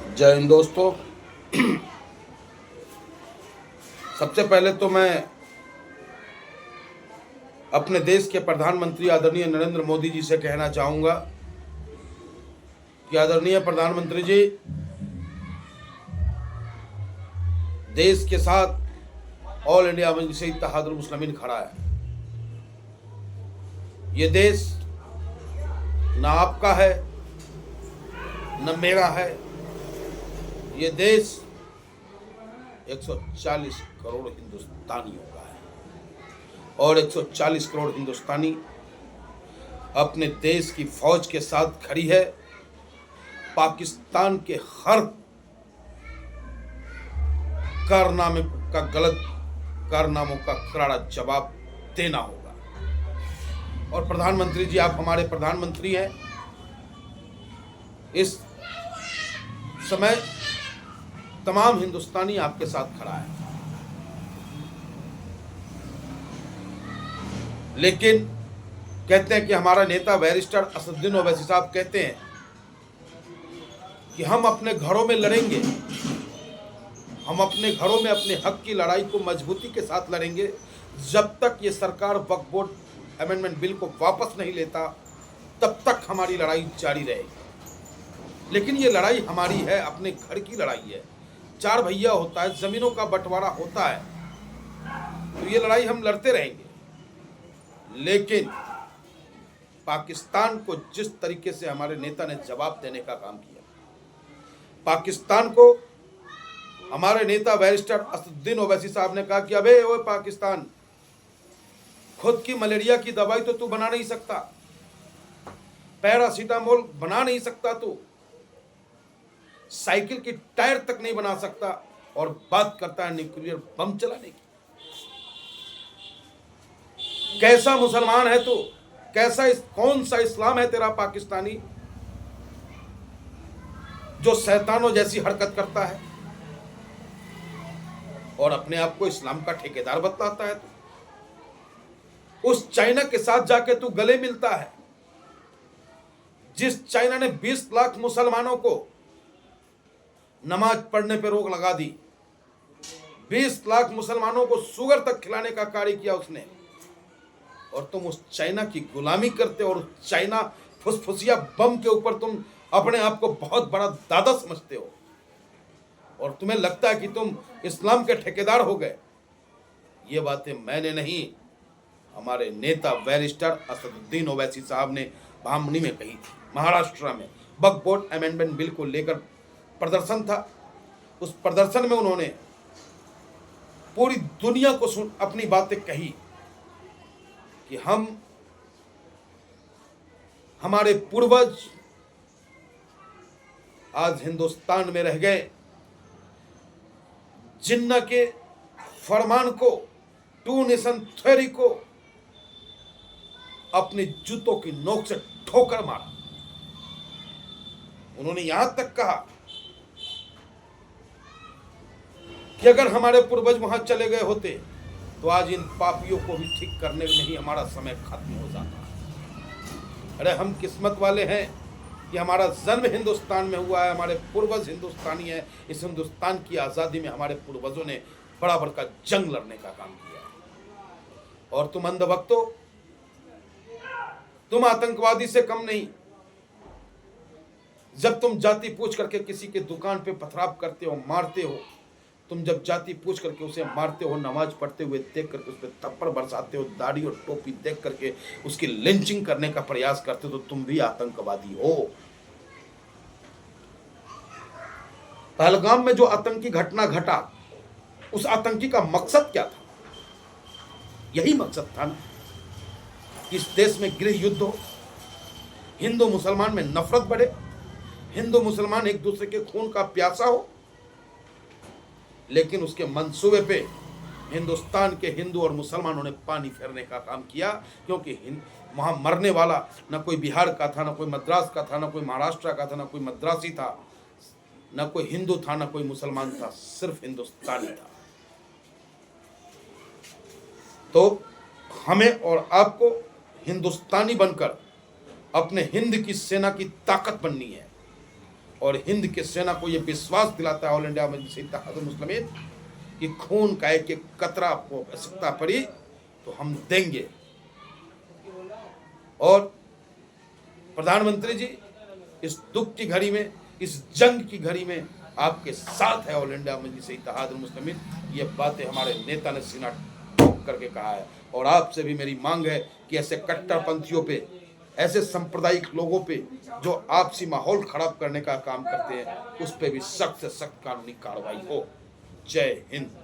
जय हिंद दोस्तों। सबसे पहले तो मैं अपने देश के प्रधानमंत्री आदरणीय नरेंद्र मोदी जी से कहना चाहूँगा कि आदरणीय प्रधानमंत्री जी, देश के साथ ऑल इंडिया मजलिस इत्तेहादुल मुस्लिमीन खड़ा है। ये देश न आपका है न मेरा है। ये देश 140 करोड़ हिंदुस्तानियों का है और 140 करोड़ हिंदुस्तानी अपने देश की फौज के साथ खड़ी है। पाकिस्तान के हर कारनामे का, गलत कारनामों का करारा जवाब देना होगा। और प्रधानमंत्री जी, आप हमारे प्रधानमंत्री हैं। इस समय तमाम हिंदुस्तानी आपके साथ खड़ा है, लेकिन कहते हैं कि हमारा नेता बैरिस्टर असदुद्दीन ओवैसी साहब कहते हैं कि हम अपने घरों में लड़ेंगे, हम अपने घरों में अपने हक की लड़ाई को मजबूती के साथ लड़ेंगे जब तक ये सरकार वक्फ बोर्ड अमेंडमेंट बिल को वापस नहीं लेता, तब तक हमारी लड़ाई जारी रहेगी। लेकिन ये लड़ाई हमारी है, अपने घर की लड़ाई है। चार भैया होता है, जमीनों का बंटवारा होता है, तो ये लड़ाई हम लड़ते रहेंगे। लेकिन पाकिस्तान को जिस तरीके से हमारे नेता ने जवाब देने का काम किया, पाकिस्तान को हमारे नेता बैरिस्टर असदुद्दीन ओवैसी साहब ने कहा कि अबे ओए पाकिस्तान, खुद की मलेरिया की दवाई तो तू बना नहीं सकता, पैरासीटामोल बना नहीं सकता, तू साइकिल की टायर तक नहीं बना सकता, और बात करता है न्यूक्लियर बम चलाने की। कैसा मुसलमान है तू? कौन सा इस्लाम है तेरा पाकिस्तानी जो शैतानों जैसी हरकत करता है और अपने आप को इस्लाम का ठेकेदार बतलाता है? तू उस चाइना के साथ जाके तू गले मिलता है जिस चाइना ने 20 लाख मुसलमानों को नमाज पढ़ने पर रोक लगा दी, 20 लाख मुसलमानों को शुगर तक खिलाने का कार्य किया उसने, और तुम उस चाइना की गुलामी करते हो और उस चाइना फुसफुसिया बम के ऊपर तुम अपने आप को बहुत बड़ा दादा समझते हो और तुम्हें लगता है कि तुम इस्लाम के ठेकेदार हो गए। ये बातें मैंने नहीं, हमारे नेता बैरिस्टर असदुद्दीन ओवैसी साहब ने भामनी में कही थी। महाराष्ट्र में वक्फ बोर्ड अमेंडमेंट बिल को लेकर प्रदर्शन था, उस प्रदर्शन में उन्होंने पूरी दुनिया को अपनी बातें कही कि हमारे पूर्वज आज हिंदुस्तान में रह गए, जिन्ना के फरमान को, टू नेशन थ्योरी को अपने जूतों की नोक से ठोकर मारा। उन्होंने यहां तक कहा कि अगर हमारे पूर्वज वहां चले गए होते तो आज इन पापियों को भी ठीक करने में ही हमारा समय खत्म हो जाता। अरे हम किस्मत वाले हैं कि हमारा जन्म हिंदुस्तान में हुआ है, हमारे पूर्वज हिंदुस्तानी हैं। इस हिंदुस्तान की आज़ादी में हमारे पूर्वजों ने बड़ा बड़ा जंग लड़ने का काम किया है। और तुम अंधभक्त हो, तुम आतंकवादी से कम नहीं। जब तुम जाति पूछ करके किसी के दुकान पे पथराव करते हो, मारते हो, तुम जब जाति पूछ करके उसे मारते हो, नमाज पढ़ते हुए देख करके उस पर थप्पड़ बरसाते हो, दाढ़ी और टोपी देख करके उसकी लिंचिंग करने का प्रयास करते हो, तो तुम भी आतंकवादी हो। पहलगाम में जो आतंकी घटना घटा, उस आतंकी का मकसद क्या था? यही मकसद था ना कि इस देश में गृह युद्ध हो, हिंदू मुसलमान में नफरत बढ़े, हिंदू मुसलमान एक दूसरे के खून का प्यासा हो। लेकिन उसके मंसूबे पे हिंदुस्तान के हिंदू और मुसलमानों ने पानी फेरने का काम किया, क्योंकि वहाँ मरने वाला न कोई बिहार का था, न कोई मद्रास का था, न कोई महाराष्ट्र का था, न कोई मद्रासी था, न कोई हिंदू था, न कोई मुसलमान था, सिर्फ हिंदुस्तानी था। तो हमें और आपको हिंदुस्तानी बनकर अपने हिंद की सेना की ताकत बननी है। और हिंद के सेना को ये विश्वास दिलाता है ऑल इंडिया मजलिस इत्तेहादुल मुस्लिमीन कि खून का एक एक कतरा को आवश्यकता पड़ी तो हम देंगे। और प्रधानमंत्री जी इस दुख की घड़ी में, इस जंग की घड़ी में आपके साथ है ऑल इंडिया मजलिस इत्तेहादुल मुस्लिमीन। ये बातें हमारे नेता ने सीना ठोक करके कहा है। और आपसे भी मेरी मांग है कि ऐसे कट्टरपंथियों पे, ऐसे सांप्रदायिक लोगों पे जो आपसी माहौल खराब करने का काम करते हैं, उस पे भी सख्त से सख्त कानूनी कार्रवाई हो। जय हिंद।